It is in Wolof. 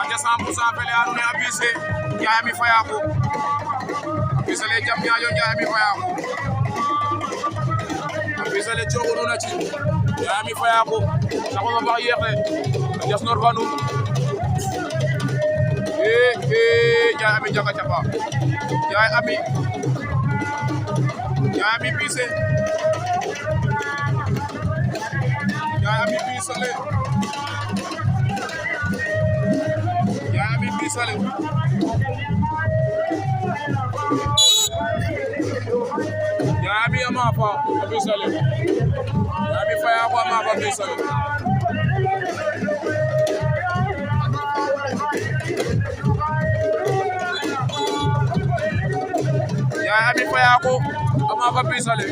aja 100% fele andoona yee a Bise Ndiaye mi faya ko a Bise le jam ñaajo Ndiaye mi faya ko a Bise le coxunu na ci Ndiaye mi faya ko saxo ba yeexe jas nor fanu Ndiaye ami jaga capa Ndiaye ami Bise Ndiaye ami Bise le Ndiaye ami Bise le Ndiaye ami ama fa Bise le Ndiaye ami faya ko ama fa Bise le Ndiaye ami faya ko ama fa Bise le